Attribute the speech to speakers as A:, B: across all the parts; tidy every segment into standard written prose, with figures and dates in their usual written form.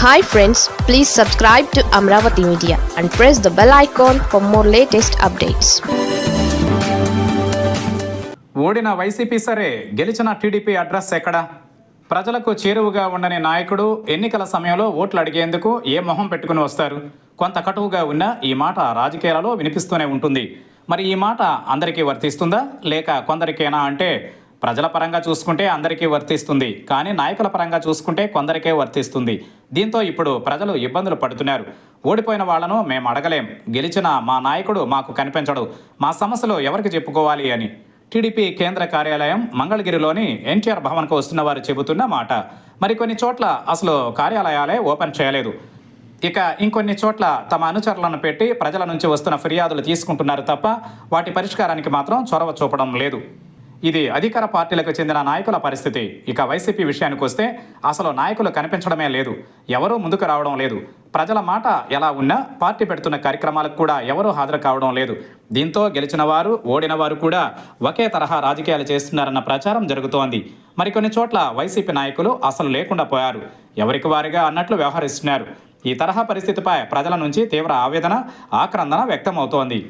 A: Hi friends, please subscribe to Amravati Media and press the bell icon for more latest updates.
B: ఓడిన YCP సరే, గెలిచిన TDP address ఎక్కడ? ప్రజలకు చేరువుగా ఉండని నాయకుడు ఎన్నికల సమయంలో ఓట్లు అడిగేందుకు ఏ మొహం పెట్టుకుని వస్తారు? కొంత కటువుగా ఉన్న ఈ మాట రాజకీయాలలో వినిపిస్తూనే ఉంటుంది. మరి ఈ మాట అందరికీ వర్తిస్తుందా, లేక కొందరికేనా అంటే ప్రజల పరంగా చూసుకుంటే అందరికీ వర్తిస్తుంది, కానీ నాయకుల పరంగా చూసుకుంటే కొందరికే వర్తిస్తుంది. దీంతో ఇప్పుడు ప్రజలు ఇబ్బందులు పడుతున్నారు. ఓడిపోయిన వాళ్లను మేము అడగలేం, గెలిచిన మా నాయకుడు మాకు కనిపించడు, మా సమస్యలు ఎవరికి చెప్పుకోవాలి అని టీడీపీ కేంద్ర కార్యాలయం మంగళగిరిలోని ఎన్టీఆర్ భవన్కు వస్తున్న వారు చెబుతున్న మాట. మరికొన్ని చోట్ల అసలు కార్యాలయాలే ఓపెన్ చేయలేదు. ఇక ఇంకొన్ని చోట్ల తమ అనుచరులను పెట్టి ప్రజల నుంచి వస్తున్న ఫిర్యాదులు తీసుకుంటున్నారు తప్ప వాటి పరిష్కారానికి మాత్రం చొరవ చూపడం లేదు. ఇది అధికార పార్టీలకు చెందిన నాయకుల పరిస్థితి. ఇక వైసీపీ విషయానికి వస్తే అసలు నాయకులు కనిపించడమే లేదు, ఎవరూ ముందుకు రావడం లేదు. ప్రజల మాట ఎలా ఉన్నా పార్టీ పెడుతున్న కార్యక్రమాలకు కూడా ఎవరూ హాజరు కావడం లేదు. దీంతో గెలిచిన వారు, ఓడిన వారు కూడా ఒకే తరహా రాజకీయాలు చేస్తున్నారన్న ప్రచారం జరుగుతోంది. మరికొన్ని చోట్ల వైసీపీ నాయకులు అసలు లేకుండా పోయారు, ఎవరికి వారిగా అన్నట్లు వ్యవహరిస్తున్నారు. ఈ తరహా పరిస్థితిపై ప్రజల నుంచి తీవ్ర ఆవేదన, ఆక్రందన వ్యక్తమవుతోంది.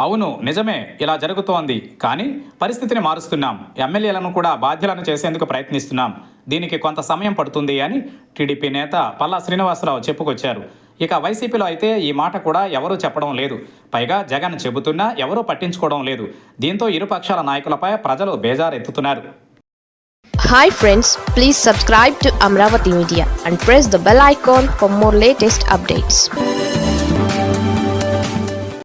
B: అవును, నిజమే, ఇలా జరుగుతోంది, కానీ పరిస్థితిని మారుస్తున్నాం, ఎమ్మెల్యేలను కూడా బాధ్యులను చేసేందుకు ప్రయత్నిస్తున్నాం, దీనికి కొంత సమయం పడుతుంది అని టీడీపీ నేత పల్లా శ్రీనివాసరావు చెప్పుకొచ్చారు. ఇక వైసీపీలో అయితే ఈ మాట కూడా ఎవరూ చెప్పడం లేదు. పైగా జగన్ చెబుతున్నా ఎవరూ పట్టించుకోవడం లేదు. దీంతో ఇరుపక్షాల నాయకులపై ప్రజలు బేజారెత్తుతున్నారు.
A: Hi friends, please subscribe to Amravati Media and press the bell icon for more latest updates.